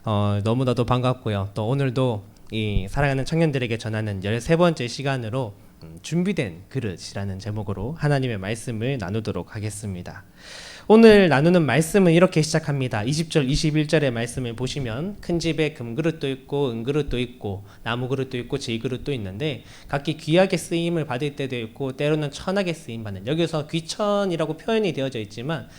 너무나도 반갑고요. 또 오늘도 이 사랑하는 청년들에게 전하는 13번째 시간으로 준비된 그릇이라는 제목으로 하나님의 말씀을 나누도록 하겠습니다. 오늘 나누는 말씀은 이렇게 시작합니다. 20절, 21절의 말씀을 보시면 큰 집에 금그릇도 있고 은그릇도 있고 나무그릇도 있고 질그릇도 있는데 각기 귀하게 쓰임을 받을 때도 있고 때로는 천하게 쓰임받는, 여기서 귀천이라고 표현이 되어져 있지만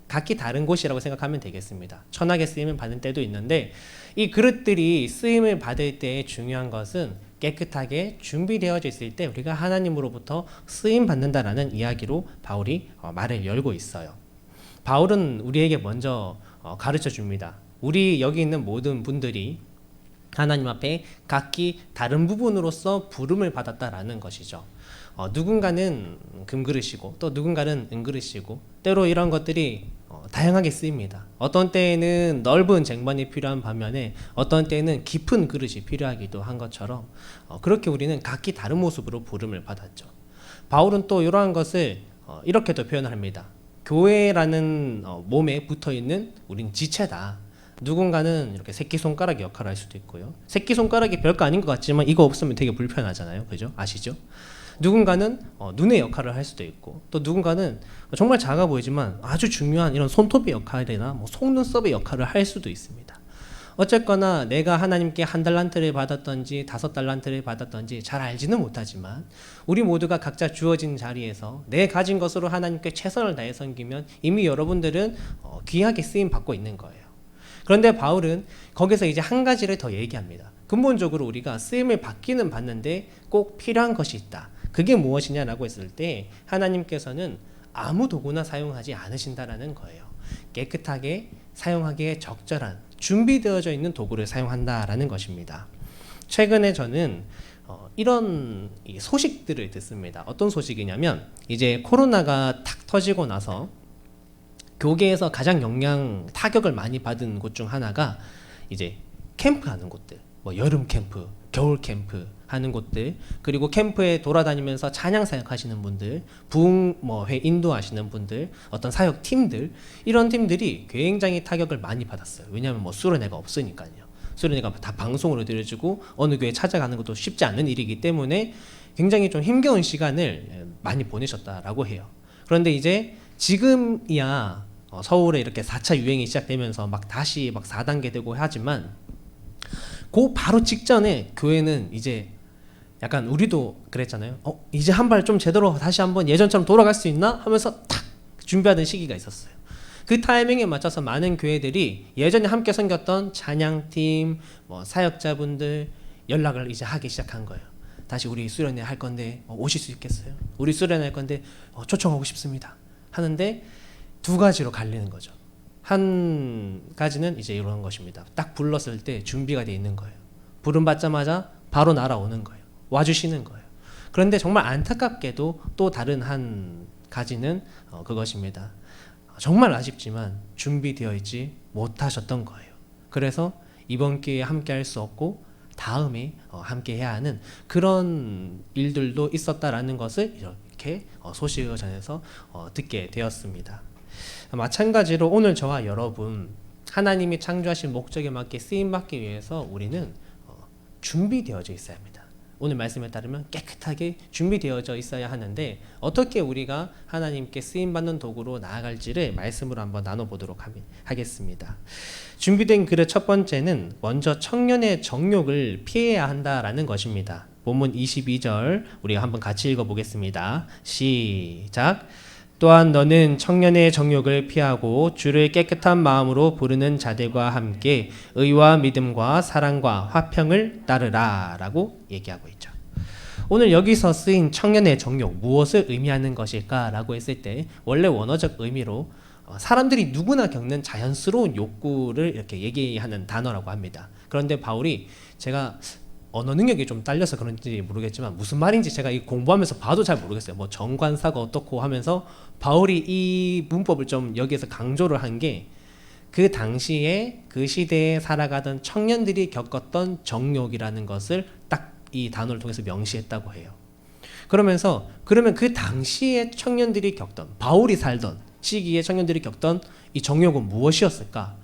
각기 다른 곳이라고 생각하면 되겠습니다. 천하게 쓰임을 받는 때도 있는데 이 그릇들이 쓰임을 받을 때 중요한 것은 깨끗하게 준비되어져 있을 때 우리가 하나님으로부터 쓰임 받는다라는 이야기로 바울이 말을 열고 있어요. 바울은 우리에게 먼저 가르쳐 줍니다. 우리 여기 있는 모든 분들이 하나님 앞에 각기 다른 부분으로서 부름을 받았다라는 것이죠. 누군가는 금그릇이고 또 누군가는 은그릇이고 때로 이런 것들이 다양하게 쓰입니다. 어떤 때에는 넓은 쟁반이 필요한 반면에 어떤 때에는 깊은 그릇이 필요하기도 한 것처럼 그렇게 우리는 각기 다른 모습으로 부름을 받았죠. 바울은 또 이러한 것을 이렇게도 표현을 합니다. 교회라는 몸에 붙어있는 우린 지체다. 누군가는 이렇게 새끼손가락 역할을 할 수도 있고요. 새끼손가락이 별거 아닌 것 같지만 이거 없으면 되게 불편하잖아요. 그죠? 아시죠? 누군가는 눈의 역할을 할 수도 있고 또 누군가는 정말 작아 보이지만 아주 중요한 이런 손톱의 역할이나 속눈썹의 역할을 할 수도 있습니다. 어쨌거나 내가 하나님께 1달란트를 받았던지 5달란트를 받았던지 잘 알지는 못하지만 우리 모두가 각자 주어진 자리에서 내 가진 것으로 하나님께 최선을 다해 섬기면 이미 여러분들은 귀하게 쓰임 받고 있는 거예요. 그런데 바울은 거기서 이제 한 가지를 더 얘기합니다. 근본적으로 우리가 쓰임을 받기는 받는데 꼭 필요한 것이 있다. 그게 무엇이냐라고 했을 때 하나님께서는 아무 도구나 사용하지 않으신다라는 거예요. 깨끗하게 사용하기에 적절한 준비되어져 있는 도구를 사용한다라는 것입니다. 최근에 저는 이런 소식들을 듣습니다. 어떤 소식이냐면 이제 코로나가 탁 터지고 나서 교계에서 가장 타격을 많이 받은 곳 중 하나가 이제 캠프하는 곳들, 여름 캠프, 겨울 캠프 하는 곳들, 그리고 캠프에 돌아다니면서 찬양 사역하시는 분들, 부흥회 인도하시는 분들, 어떤 사역 팀들, 이런 팀들이 굉장히 타격을 많이 받았어요. 왜냐하면 수련회가 없으니까요. 수련회가 다 방송으로 들려주고 어느 교회 찾아가는 것도 쉽지 않은 일이기 때문에 굉장히 좀 힘겨운 시간을 많이 보내셨다라고 해요. 그런데 이제 지금이야 서울에 이렇게 4차 유행이 시작되면서 다시 4단계 되고 하지만 그 바로 직전에 교회는 이제 약간 우리도 그랬잖아요. 이제 한 발 좀 제대로 다시 한번 예전처럼 돌아갈 수 있나 하면서 탁 준비하던 시기가 있었어요. 그 타이밍에 맞춰서 많은 교회들이 예전에 함께 섬겼던 찬양팀, 사역자분들 연락을 이제 하기 시작한 거예요. 다시 우리 수련회 할 건데 오실 수 있겠어요? 우리 수련회 할 건데 초청하고 싶습니다. 하는데 두 가지로 갈리는 거죠. 한 가지는 이제 이런 것입니다. 딱 불렀을 때 준비가 돼 있는 거예요. 부름 받자마자 바로 날아오는 거예요. 와주시는 거예요. 그런데 정말 안타깝게도 또 다른 한 가지는 그것입니다. 정말 아쉽지만 준비되어 있지 못하셨던 거예요. 그래서 이번 기회에 함께 할 수 없고 다음에 함께 해야 하는 그런 일들도 있었다라는 것을 이렇게 소식을 전해서 듣게 되었습니다. 마찬가지로 오늘 저와 여러분, 하나님이 창조하신 목적에 맞게 쓰임받기 위해서 우리는 준비되어져 있어야 합니다. 오늘 말씀에 따르면 깨끗하게 준비되어져 있어야 하는데 어떻게 우리가 하나님께 쓰임받는 도구로 나아갈지를 말씀으로 한번 나눠보도록 하겠습니다. 준비된 그릇 첫 번째는 먼저 청년의 정욕을 피해야 한다라는 것입니다. 본문 22절 우리가 한번 같이 읽어보겠습니다. 시작. 또한 너는 청년의 정욕을 피하고 주를 깨끗한 마음으로 부르는 자들과 함께 의와 믿음과 사랑과 화평을 따르라 라고 얘기하고 있죠. 오늘 여기서 쓰인 청년의 정욕, 무엇을 의미하는 것일까 라고 했을 때 원래 원어적 의미로 사람들이 누구나 겪는 자연스러운 욕구를 이렇게 얘기하는 단어라고 합니다. 그런데 바울이, 제가 언어 능력이 좀 딸려서 그런지 모르겠지만 무슨 말인지 제가 이 공부하면서 봐도 잘 모르겠어요. 정관사가 어떻고 하면서 바울이 이 문법을 좀 여기에서 강조를 한 게 그 당시에 그 시대에 살아가던 청년들이 겪었던 정욕이라는 것을 딱 이 단어를 통해서 명시했다고 해요. 그러면 그 당시에 청년들이 겪던, 바울이 살던 시기에 청년들이 겪던 이 정욕은 무엇이었을까?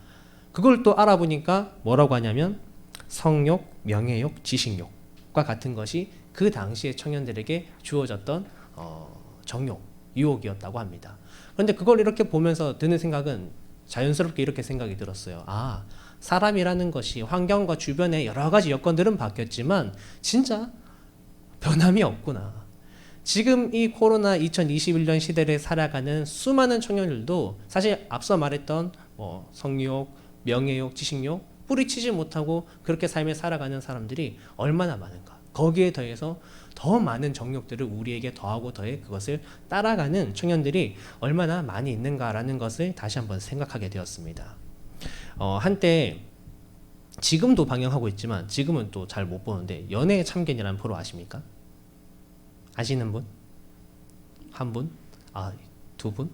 그걸 또 알아보니까 뭐라고 하냐면 성욕, 명예욕, 지식욕과 같은 것이 그 당시에 청년들에게 주어졌던 정욕, 유혹이었다고 합니다. 그런데 그걸 이렇게 보면서 드는 생각은 자연스럽게 이렇게 생각이 들었어요. 아, 사람이라는 것이 환경과 주변의 여러 가지 여건들은 바뀌었지만 진짜 변함이 없구나. 지금 이 코로나 2021년 시대를 살아가는 수많은 청년들도 사실 앞서 말했던 성욕, 명예욕, 지식욕 뿌리치지 못하고 그렇게 삶을 살아가는 사람들이 얼마나 많은가. 거기에 더해서 더 많은 정욕들을 우리에게 더하고 더해 그것을 따라가는 청년들이 얼마나 많이 있는가라는 것을 다시 한번 생각하게 되었습니다. 한때 지금도 방영하고 있지만 지금은 또 잘 못 보는데 연애의 참견이라는 프로 아십니까? 아시는 분? 한 분? 아, 두 분?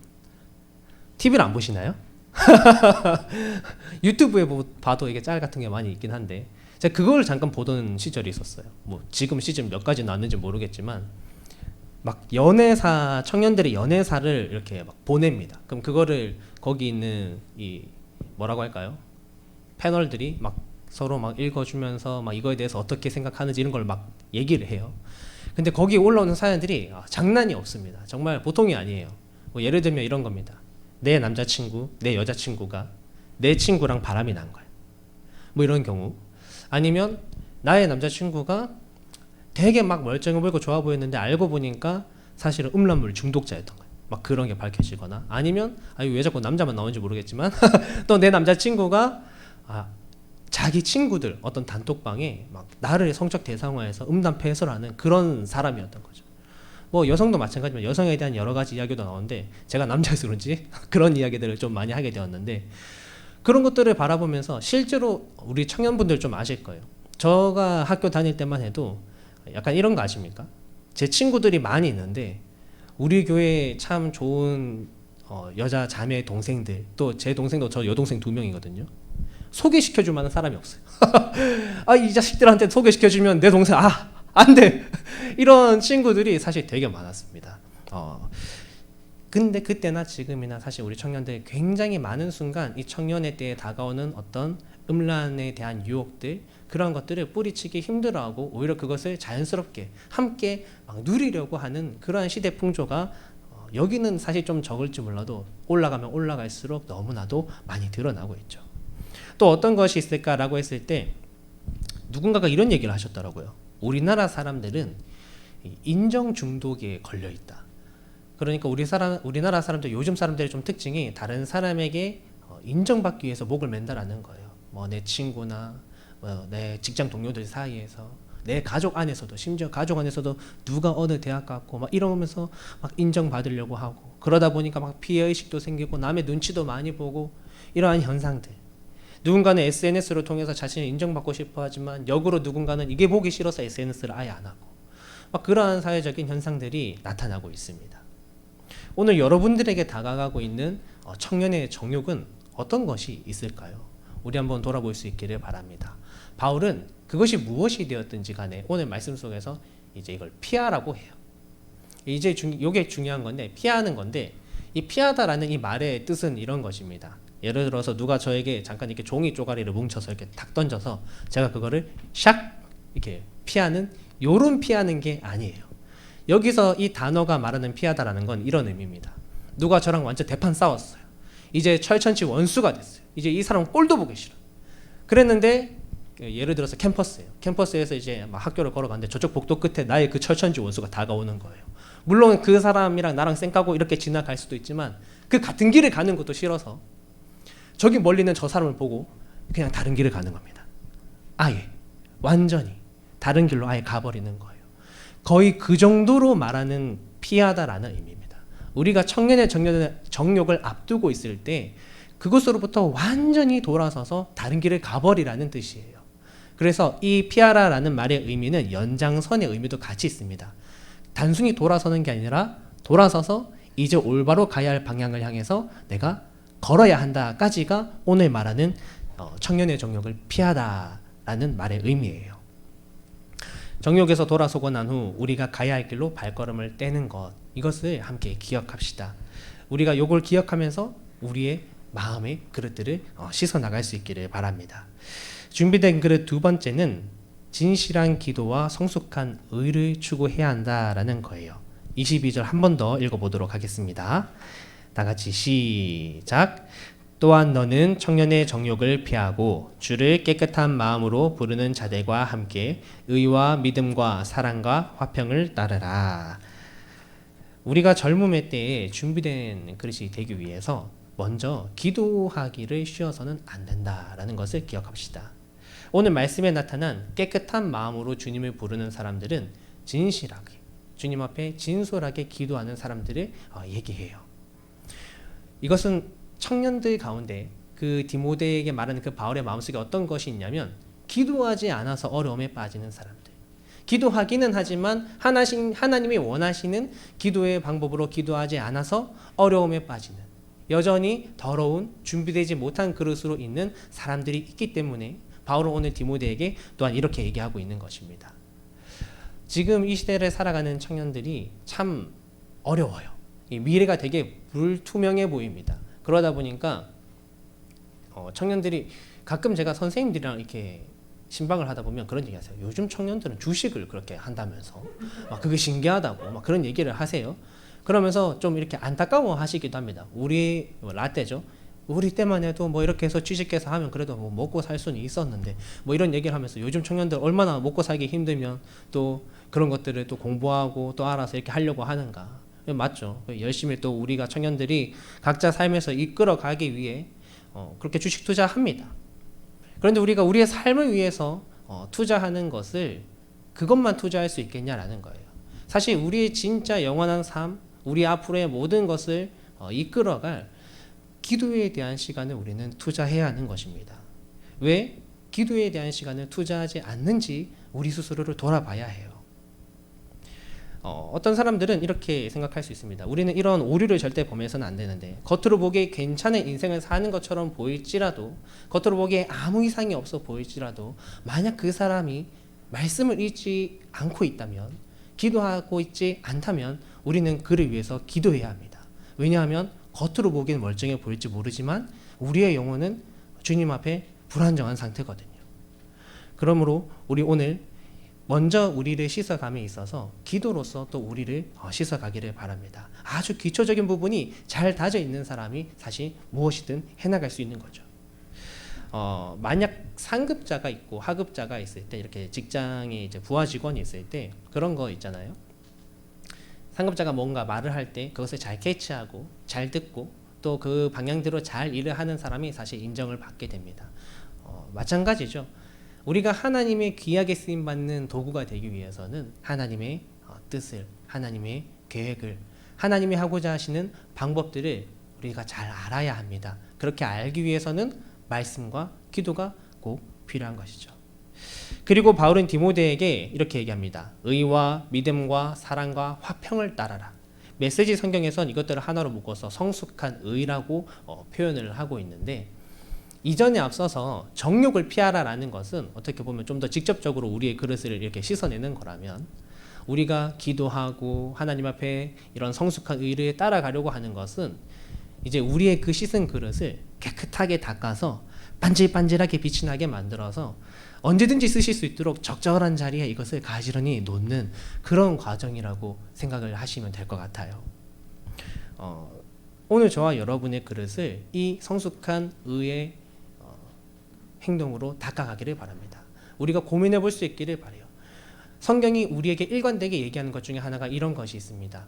TV를 안 보시나요? 유튜브에 봐도 이게 짤 같은 게 많이 있긴 한데 제가 그걸 잠깐 보던 시절이 있었어요. 뭐 지금 시즌 몇 가지 나왔는지 모르겠지만 막 연애사 청년들의 연애사를 이렇게 막 보냅니다. 그럼 그거를 거기 있는 이 뭐라고 할까요? 패널들이 막 서로 막 읽어주면서 막 이거에 대해서 어떻게 생각하는지 이런 걸 막 얘기를 해요. 근데 거기에 올라오는 사연들이 장난이 없습니다. 정말 보통이 아니에요. 뭐 예를 들면 이런 겁니다. 내 남자친구, 내 여자친구가 내 친구랑 바람이 난 거예요. 뭐 이런 경우. 아니면 나의 남자친구가 되게 막 멀쩡해 보이고 좋아 보였는데 알고 보니까 사실은 음란물 중독자였던 거예요. 막 그런 게 밝혀지거나 아니면 왜 자꾸 남자만 나오는지 모르겠지만 또 내 남자친구가 자기 친구들 어떤 단톡방에 막 나를 성적 대상화해서 음란 폐해를 하는 그런 사람이었던 거죠. 뭐 여성도 마찬가지지만 여성에 대한 여러 가지 이야기도 나오는데 제가 남자여서 그런지 그런 이야기들을 좀 많이 하게 되었는데 그런 것들을 바라보면서 실제로 우리 청년분들 좀 아실 거예요. 제가 학교 다닐 때만 해도 약간 이런 거 아십니까? 제 친구들이 많이 있는데 우리 교회에 참 좋은 여자 자매 동생들 또 제 동생도 저 여동생 2명이거든요. 소개시켜줄 만한 사람이 없어요. 이 자식들한테 소개시켜주면 내 동생 안 돼. 이런 친구들이 사실 되게 많았습니다. 근데 그때나 지금이나 사실 우리 청년들 굉장히 많은 순간 이 청년의 때에 다가오는 어떤 음란에 대한 유혹들 그런 것들을 뿌리치기 힘들어하고 오히려 그것을 자연스럽게 함께 막 누리려고 하는 그러한 시대 풍조가 여기는 사실 좀 적을지 몰라도 올라가면 올라갈수록 너무나도 많이 드러나고 있죠. 또 어떤 것이 있을까라고 했을 때 누군가가 이런 얘기를 하셨더라고요. 우리나라 사람들은 인정 중독에 걸려 있다. 그러니까 우리나라 사람들 요즘 사람들의 좀 특징이 다른 사람에게 인정받기 위해서 목을 맨다라는 거예요. 뭐 내 친구나 내 직장 동료들 사이에서 내 가족 안에서도 심지어 가족 안에서도 누가 어느 대학 갔고 막 이러면서 막 인정받으려고 하고 그러다 보니까 막 피해의식도 생기고 남의 눈치도 많이 보고 이러한 현상들. 누군가는 SNS를 통해서 자신을 인정받고 싶어 하지만 역으로 누군가는 이게 보기 싫어서 SNS를 아예 안 하고 막 그러한 사회적인 현상들이 나타나고 있습니다. 오늘 여러분들에게 다가가고 있는 청년의 정욕은 어떤 것이 있을까요? 우리 한번 돌아볼 수 있기를 바랍니다. 바울은 그것이 무엇이 되었든지 간에 오늘 말씀 속에서 이제 이걸 피하라고 해요. 이제 이게 중요한 건데 피하는 건데 이 피하다라는 이 말의 뜻은 이런 것입니다. 예를 들어서 누가 저에게 잠깐 이렇게 종이 쪼가리를 뭉쳐서 이렇게 탁 던져서 제가 그거를 샥 이렇게 피하는 요런 피하는 게 아니에요. 여기서 이 단어가 말하는 피하다라는 건 이런 의미입니다. 누가 저랑 완전 대판 싸웠어요. 이제 철천지 원수가 됐어요. 이제 이 사람 꼴도 보기 싫어. 그랬는데 예를 들어서 캠퍼스예요. 캠퍼스에서 이제 막 학교를 걸어가는데 저쪽 복도 끝에 나의 그 철천지 원수가 다가오는 거예요. 물론 그 사람이랑 나랑 쌩까고 이렇게 지나갈 수도 있지만 그 같은 길을 가는 것도 싫어서 저기 멀리 있는 저 사람을 보고 그냥 다른 길을 가는 겁니다. 아예 완전히 다른 길로 아예 가버리는 거예요. 거의 그 정도로 말하는 피하다라는 의미입니다. 우리가 청년의 정욕을 앞두고 있을 때 그것으로부터 완전히 돌아서서 다른 길을 가버리라는 뜻이에요. 그래서 이 피하라라는 말의 의미는 연장선의 의미도 같이 있습니다. 단순히 돌아서는 게 아니라 돌아서서 이제 올바로 가야 할 방향을 향해서 내가 걸어야 한다까지가 오늘 말하는 청년의 정욕을 피하다라는 말의 의미예요. 정욕에서 돌아서고 난 후 우리가 가야 할 길로 발걸음을 떼는 것, 이것을 함께 기억합시다. 우리가 이걸 기억하면서 우리의 마음의 그릇들을 씻어 나갈 수 있기를 바랍니다. 준비된 그릇 두 번째는 진실한 기도와 성숙한 의를 추구해야 한다라는 거예요. 22절 한 번 더 읽어보도록 하겠습니다. 다 같이 시작. 또한 너는 청년의 정욕을 피하고 주를 깨끗한 마음으로 부르는 자들과 함께 의와 믿음과 사랑과 화평을 따르라. 우리가 젊음의 때에 준비된 그릇이 되기 위해서 먼저 기도하기를 쉬어서는 안 된다라는 것을 기억합시다. 오늘 말씀에 나타난 깨끗한 마음으로 주님을 부르는 사람들은 진실하게 주님 앞에 진솔하게 기도하는 사람들을 얘기해요. 이것은 청년들 가운데 그 디모데에게 말하는 그 바울의 마음속에 어떤 것이 있냐면 기도하지 않아서 어려움에 빠지는 사람들. 기도하기는 하지만 하나님이 원하시는 기도의 방법으로 기도하지 않아서 어려움에 빠지는, 여전히 더러운 준비되지 못한 그릇으로 있는 사람들이 있기 때문에 바울은 오늘 디모데에게 또한 이렇게 얘기하고 있는 것입니다. 지금 이 시대를 살아가는 청년들이 참 어려워요. 이 미래가 되게 불투명해 보입니다. 그러다 보니까 청년들이 가끔 제가 선생님들이랑 이렇게 신방을 하다 보면 그런 얘기 하세요. 요즘 청년들은 주식을 그렇게 한다면서 그게 신기하다고 막 그런 얘기를 하세요. 그러면서 좀 이렇게 안타까워 하시기도 합니다. 우리 라떼죠. 우리 때만 해도 뭐 이렇게 해서 취직해서 하면 그래도 뭐 먹고 살 수는 있었는데 뭐 이런 얘기를 하면서 요즘 청년들 얼마나 먹고 살기 힘들면 또 그런 것들을 또 공부하고 또 알아서 이렇게 하려고 하는가. 맞죠. 열심히 또 우리가 청년들이 각자 삶에서 이끌어 가기 위해 그렇게 주식 투자합니다. 그런데 우리가 우리의 삶을 위해서 투자하는 것을 그것만 투자할 수 있겠냐라는 거예요. 사실 우리의 진짜 영원한 삶, 우리 앞으로의 모든 것을 이끌어갈 기도에 대한 시간을 우리는 투자해야 하는 것입니다. 왜 기도에 대한 시간을 투자하지 않는지 우리 스스로를 돌아봐야 해요. 어떤 사람들은 이렇게 생각할 수 있습니다. 우리는 이런 오류를 절대 범해서는 안 되는데 겉으로 보기에 괜찮은 인생을 사는 것처럼 보일지라도, 겉으로 보기에 아무 이상이 없어 보일지라도 만약 그 사람이 말씀을 읽지 않고 있다면, 기도하고 있지 않다면 우리는 그를 위해서 기도해야 합니다. 왜냐하면 겉으로 보기에는 멀쩡해 보일지 모르지만 우리의 영혼은 주님 앞에 불안정한 상태거든요. 그러므로 우리 오늘 먼저 우리를 씻어감에 있어서 기도로서 또 우리를 씻어가기를 바랍니다. 아주 기초적인 부분이 잘 다져 있는 사람이 사실 무엇이든 해나갈 수 있는 거죠. 만약 상급자가 있고 하급자가 있을 때, 이렇게 직장에 이제 부하 직원이 있을 때 그런 거 있잖아요. 상급자가 뭔가 말을 할 때 그것을 잘 캐치하고 잘 듣고 또 그 방향대로 잘 일을 하는 사람이 사실 인정을 받게 됩니다. 마찬가지죠. 우리가 하나님의 귀하게 쓰임받는 도구가 되기 위해서는 하나님의 뜻을, 하나님의 계획을, 하나님이 하고자 하시는 방법들을 우리가 잘 알아야 합니다. 그렇게 알기 위해서는 말씀과 기도가 꼭 필요한 것이죠. 그리고 바울은 디모데에게 이렇게 얘기합니다. 의와 믿음과 사랑과 화평을 따라라. 메시지 성경에선 이것들을 하나로 묶어서 성숙한 의라고 표현을 하고 있는데, 이전에 앞서서 정욕을 피하라라는 것은 어떻게 보면 좀 더 직접적으로 우리의 그릇을 이렇게 씻어내는 거라면, 우리가 기도하고 하나님 앞에 이런 성숙한 의를 따라가려고 하는 것은 이제 우리의 그 씻은 그릇을 깨끗하게 닦아서 반질반질하게 빛이 나게 만들어서 언제든지 쓰실 수 있도록 적절한 자리에 이것을 가지런히 놓는 그런 과정이라고 생각을 하시면 될 것 같아요. 오늘 저와 여러분의 그릇을 이 성숙한 의의 행동으로 닦아가기를 바랍니다. 우리가 고민해 볼 수 있기를 바라요. 성경이 우리에게 일관되게 얘기하는 것 중에 하나가 이런 것이 있습니다.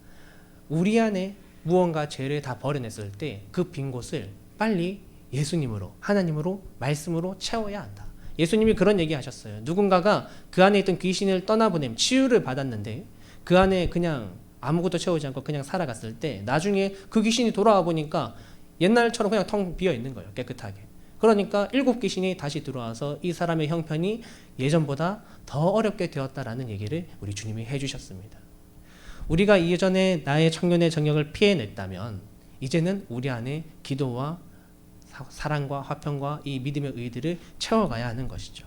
우리 안에 무언가 죄를 다 버려냈을 때 그 빈 곳을 빨리 예수님으로, 하나님으로, 말씀으로 채워야 한다. 예수님이 그런 얘기 하셨어요. 누군가가 그 안에 있던 귀신을 떠나보냄, 치유를 받았는데 그 안에 그냥 아무것도 채우지 않고 그냥 살아갔을 때 나중에 그 귀신이 돌아와 보니까 옛날처럼 그냥 텅 비어 있는 거예요. 깨끗하게. 그러니까 7 귀신이 다시 들어와서 이 사람의 형편이 예전보다 더 어렵게 되었다라는 얘기를 우리 주님이 해주셨습니다. 우리가 이전에 나의 청년의 정욕을 피해냈다면 이제는 우리 안에 기도와 사랑과 화평과 이 믿음의 의들을 채워가야 하는 것이죠.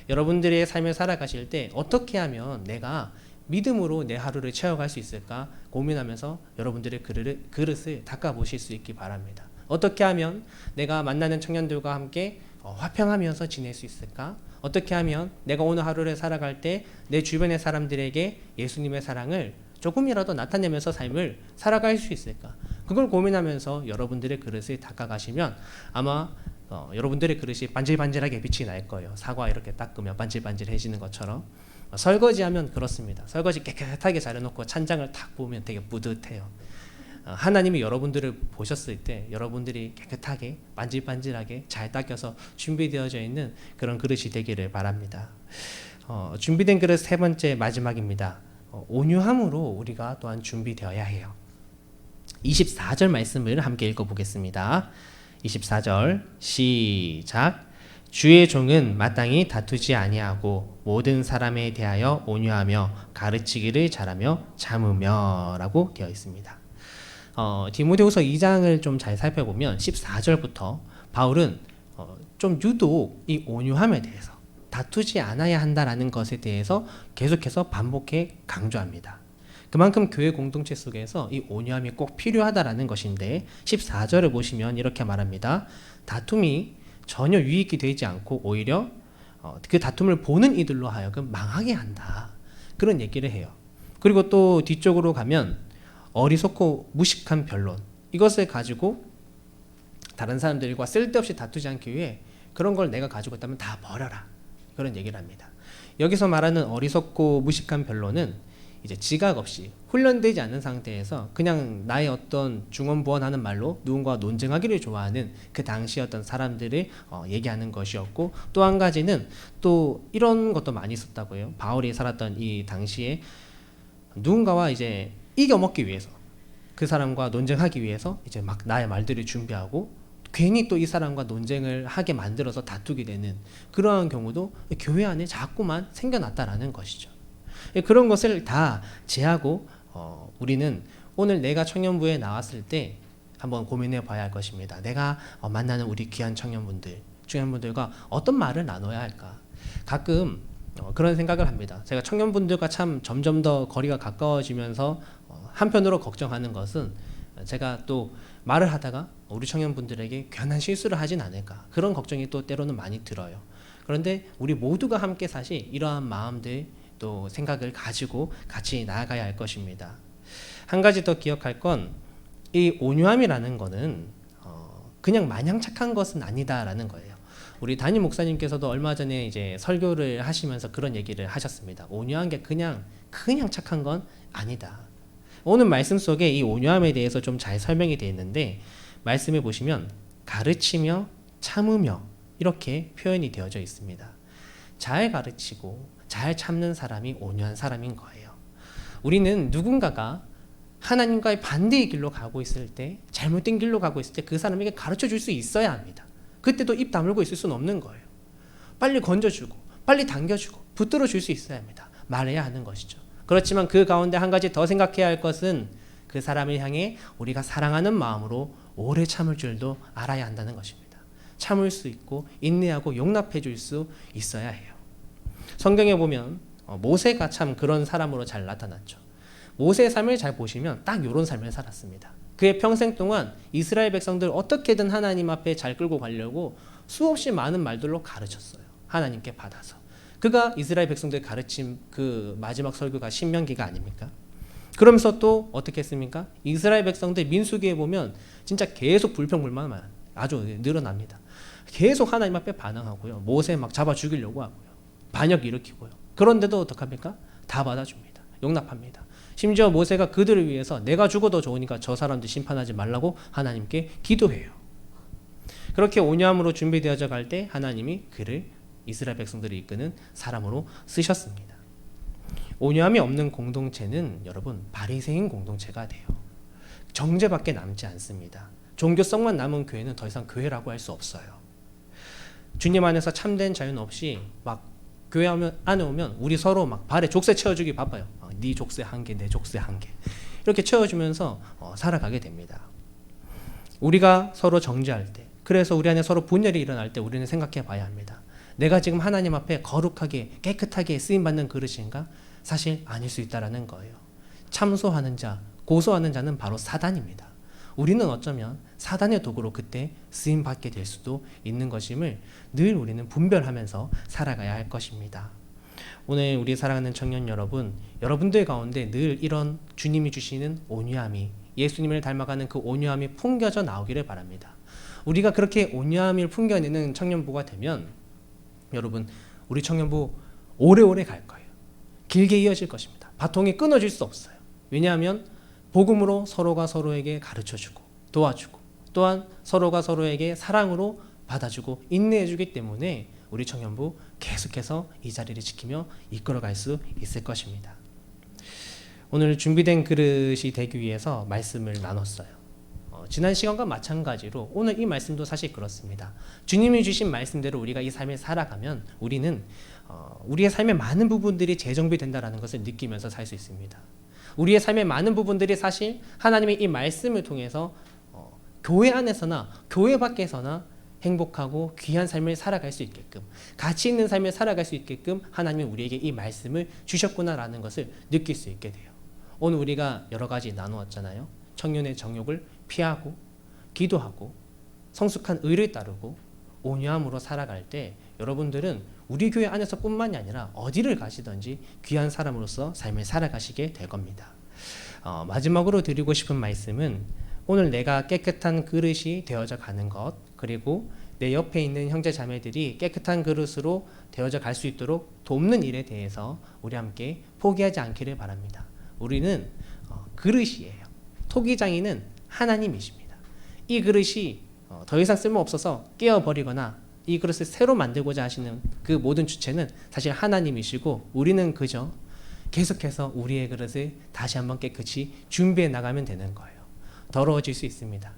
여러분들의 삶을 살아가실 때 어떻게 하면 내가 믿음으로 내 하루를 채워갈 수 있을까 고민하면서 여러분들의 그릇을 닦아보실 수 있기 바랍니다. 어떻게 하면 내가 만나는 청년들과 함께 화평하면서 지낼 수 있을까? 어떻게 하면 내가 오늘 하루를 살아갈 때 내 주변의 사람들에게 예수님의 사랑을 조금이라도 나타내면서 삶을 살아갈 수 있을까? 그걸 고민하면서 여러분들의 그릇을 닦아가시면 아마 여러분들의 그릇이 반질반질하게 빛이 날 거예요. 사과 이렇게 닦으면 반질반질해지는 것처럼. 설거지하면 그렇습니다. 설거지 깨끗하게 잘해놓고 찬장을 탁 부으면 되게 뿌듯해요. 하나님이 여러분들을 보셨을 때 여러분들이 깨끗하게 반질반질하게 잘 닦여서 준비되어져 있는 그런 그릇이 되기를 바랍니다. 준비된 그릇 세 번째 마지막입니다. 온유함으로 우리가 또한 준비되어야 해요. 24절 말씀을 함께 읽어보겠습니다. 24절 시작. 주의 종은 마땅히 다투지 아니하고 모든 사람에 대하여 온유하며 가르치기를 잘하며 참으며 라고 되어 있습니다. 디모데후서 2장을 좀 잘 살펴보면 14절부터 바울은 좀 유독 이 온유함에 대해서 다투지 않아야 한다라는 것에 대해서 계속해서 반복해 강조합니다. 그만큼 교회 공동체 속에서 이 온유함이 꼭 필요하다라는 것인데 14절을 보시면 이렇게 말합니다. 다툼이 전혀 유익이 되지 않고 오히려 그 다툼을 보는 이들로 하여금 망하게 한다. 그런 얘기를 해요. 그리고 또 뒤쪽으로 가면 어리석고 무식한 변론, 이것을 가지고 다른 사람들과 쓸데없이 다투지 않기 위해 그런 걸 내가 가지고 있다면 다 버려라. 그런 얘기를 합니다. 여기서 말하는 어리석고 무식한 변론은 이제 지각 없이 훈련되지 않은 상태에서 그냥 나의 어떤 중언부언하는 말로 누군가와 논쟁하기를 좋아하는 그 당시 어떤 사람들을 얘기하는 것이었고, 또 한 가지는 또 이런 것도 많이 있었다고 해요. 바울이 살았던 이 당시에 누군가와 이제 이겨먹기 위해서, 그 사람과 논쟁하기 위해서 이제 막 나의 말들을 준비하고 괜히 또 이 사람과 논쟁을 하게 만들어서 다투게 되는 그러한 경우도 교회 안에 자꾸만 생겨났다라는 것이죠. 그런 것을 다 제하고 우리는 오늘 내가 청년부에 나왔을 때 한번 고민해 봐야 할 것입니다. 내가 만나는 우리 귀한 청년분들과 어떤 말을 나눠야 할까? 가끔 그런 생각을 합니다. 제가 청년분들과 참 점점 더 거리가 가까워지면서 한편으로 걱정하는 것은 제가 또 말을 하다가 우리 청년분들에게 괜한 실수를 하진 않을까, 그런 걱정이 또 때로는 많이 들어요. 그런데 우리 모두가 함께 사실 이러한 마음들 또 생각을 가지고 같이 나아가야 할 것입니다. 한 가지 더 기억할 건 이 온유함이라는 거는 그냥 마냥 착한 것은 아니다라는 거예요. 우리 담임 목사님께서도 얼마 전에 이제 설교를 하시면서 그런 얘기를 하셨습니다. 온유한 게 그냥 착한 건 아니다. 오늘 말씀 속에 이 온유함에 대해서 좀 잘 설명이 되어 있는데, 말씀에 보시면 가르치며 참으며 이렇게 표현이 되어져 있습니다. 잘 가르치고 잘 참는 사람이 온유한 사람인 거예요. 우리는 누군가가 하나님과의 반대의 길로 가고 있을 때, 잘못된 길로 가고 있을 때 그 사람에게 가르쳐 줄 수 있어야 합니다. 그때도 입 다물고 있을 수는 없는 거예요. 빨리 건져주고 빨리 당겨주고 붙들어 줄 수 있어야 합니다. 말해야 하는 것이죠. 그렇지만 그 가운데 한 가지 더 생각해야 할 것은 그 사람을 향해 우리가 사랑하는 마음으로 오래 참을 줄도 알아야 한다는 것입니다. 참을 수 있고 인내하고 용납해 줄 수 있어야 해요. 성경에 보면 모세가 참 그런 사람으로 잘 나타났죠. 모세의 삶을 잘 보시면 딱 이런 삶을 살았습니다. 그의 평생 동안 이스라엘 백성들 어떻게든 하나님 앞에 잘 끌고 가려고 수없이 많은 말들로 가르쳤어요. 하나님께 받아서. 그가 이스라엘 백성들 가르친 그 마지막 설교가 신명기가 아닙니까? 그러면서 또 어떻게 했습니까? 이스라엘 백성들 민수기에 보면 진짜 계속 불평불만만 아주 늘어납니다. 계속 하나님 앞에 반항하고요. 모세 막 잡아 죽이려고 하고요. 반역 일으키고요. 그런데도 어떡합니까? 다 받아줍니다. 용납합니다. 심지어 모세가 그들을 위해서 내가 죽어도 좋으니까 저 사람들 심판하지 말라고 하나님께 기도해요. 그렇게 온유함으로 준비되어져 갈 때 하나님이 그를 이스라엘 백성들을 이끄는 사람으로 쓰셨습니다. 온유함이 없는 공동체는 여러분 바리새인 공동체가 돼요. 정죄밖에 남지 않습니다. 종교성만 남은 교회는 더 이상 교회라고 할 수 없어요. 주님 안에서 참된 자유는 없이 막 교회 안에 오면 우리 서로 막 발에 족쇄 채워주기 바빠요. 네 족쇄 한 개, 내 족쇄 한 개, 이렇게 채워주면서 살아가게 됩니다. 우리가 서로 정죄할 때, 그래서 우리 안에 서로 분열이 일어날 때 우리는 생각해 봐야 합니다. 내가 지금 하나님 앞에 거룩하게 깨끗하게 쓰임받는 그릇인가? 사실 아닐 수 있다는 거예요. 참소하는 자, 고소하는 자는 바로 사단입니다. 우리는 어쩌면 사단의 도구로 그때 쓰임 받게 될 수도 있는 것임을 늘 우리는 분별하면서 살아가야 할 것입니다. 오늘 우리 사랑하는 청년 여러분, 여러분들 가운데 늘 이런 주님이 주시는 온유함이, 예수님을 닮아가는 그 온유함이 풍겨져 나오기를 바랍니다. 우리가 그렇게 온유함을 풍겨내는 청년부가 되면 여러분, 우리 청년부 오래오래 갈 거예요. 길게 이어질 것입니다. 바통이 끊어질 수 없어요. 왜냐하면 복음으로 서로가 서로에게 가르쳐주고 도와주고, 또한 서로가 서로에게 사랑으로 받아주고 인내해주기 때문에 우리 청년부 계속해서 이 자리를 지키며 이끌어갈 수 있을 것입니다. 오늘 준비된 그릇이 되기 위해서 말씀을 나눴어요. 지난 시간과 마찬가지로 오늘 이 말씀도 사실 그렇습니다. 주님이 주신 말씀대로 우리가 이 삶을 살아가면 우리는 우리의 삶의 많은 부분들이 재정비된다는 것을 느끼면서 살 수 있습니다. 우리의 삶의 많은 부분들이 사실 하나님의 이 말씀을 통해서 교회 안에서나 교회 밖에서나 행복하고 귀한 삶을 살아갈 수 있게끔, 가치 있는 삶을 살아갈 수 있게끔 하나님이 우리에게 이 말씀을 주셨구나라는 것을 느낄 수 있게 돼요. 오늘 우리가 여러 가지 나누었잖아요. 청년의 정욕을 피하고 기도하고 성숙한 의를 따르고 온유함으로 살아갈 때 여러분들은 우리 교회 안에서 뿐만이 아니라 어디를 가시든지 귀한 사람으로서 삶을 살아가시게 될 겁니다. 마지막으로 드리고 싶은 말씀은 오늘 내가 깨끗한 그릇이 되어져 가는 것, 그리고 내 옆에 있는 형제 자매들이 깨끗한 그릇으로 되어져 갈 수 있도록 돕는 일에 대해서 우리 함께 포기하지 않기를 바랍니다. 우리는 그릇이에요. 토기장이는 하나님이십니다. 이 그릇이 더 이상 쓸모없어서 깨어버리거나 이 그릇을 새로 만들고자 하시는 그 모든 주체는 사실 하나님이시고 우리는 그저 계속해서 우리의 그릇을 다시 한번 깨끗이 준비해 나가면 되는 거예요. 더러워질 수 있습니다.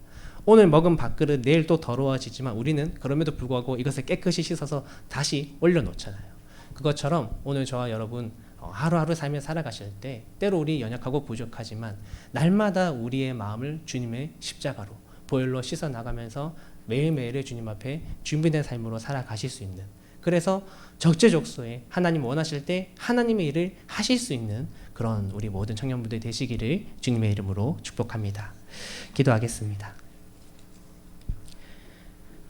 오늘 먹은 밥그릇 내일 또 더러워지지만 우리는 그럼에도 불구하고 이것을 깨끗이 씻어서 다시 올려놓잖아요. 그것처럼 오늘 저와 여러분 하루하루 삶을 살아가실 때 때로 우리 연약하고 부족하지만 날마다 우리의 마음을 주님의 십자가로 보혈로 씻어 나가면서 매일매일을 주님 앞에 준비된 삶으로 살아가실 수 있는, 그래서 적재적소에 하나님 원하실 때 하나님의 일을 하실 수 있는 그런 우리 모든 청년분들 되시기를 주님의 이름으로 축복합니다. 기도하겠습니다.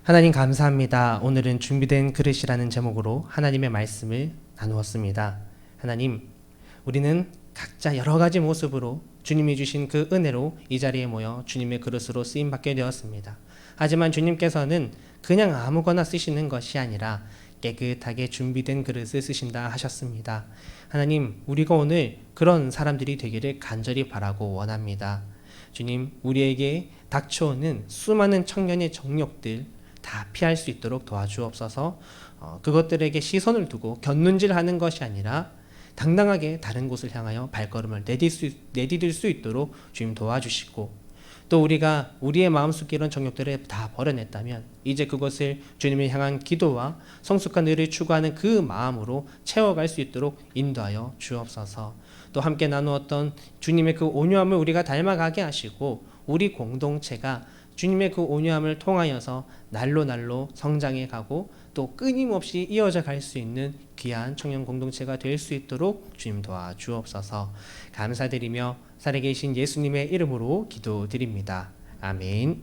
하나님 감사합니다. 오늘은 준비된 그릇이라는 제목으로 하나님의 말씀을 나누었습니다. 하나님, 우리는 각자 여러 가지 모습으로 주님이 주신 그 은혜로 이 자리에 모여 주님의 그릇으로 쓰임받게 되었습니다. 하지만 주님께서는 그냥 아무거나 쓰시는 것이 아니라 깨끗하게 준비된 그릇을 쓰신다 하셨습니다. 하나님, 우리가 오늘 그런 사람들이 되기를 간절히 바라고 원합니다. 주님, 우리에게 닥쳐오는 수많은 청년의 정욕들 다 피할 수 있도록 도와주옵소서. 그것들에게 시선을 두고 곁눈질하는 것이 아니라 당당하게 다른 곳을 향하여 발걸음을 내디딜 수 있도록 주님 도와주시고, 또 우리가 우리의 마음속에 이런 정욕들을 다 버려냈다면 이제 그것을 주님을 향한 기도와 성숙한 의를 추구하는 그 마음으로 채워갈 수 있도록 인도하여 주옵소서. 또 함께 나누었던 주님의 그 온유함을 우리가 닮아가게 하시고 우리 공동체가 주님의 그 온유함을 통하여서 날로 성장해 가고 또 끊임없이 이어져 갈 수 있는 귀한 청년 공동체가 될 수 있도록 주님 도와주옵소서. 감사드리며 살아계신 예수님의 이름으로 기도드립니다. 아멘.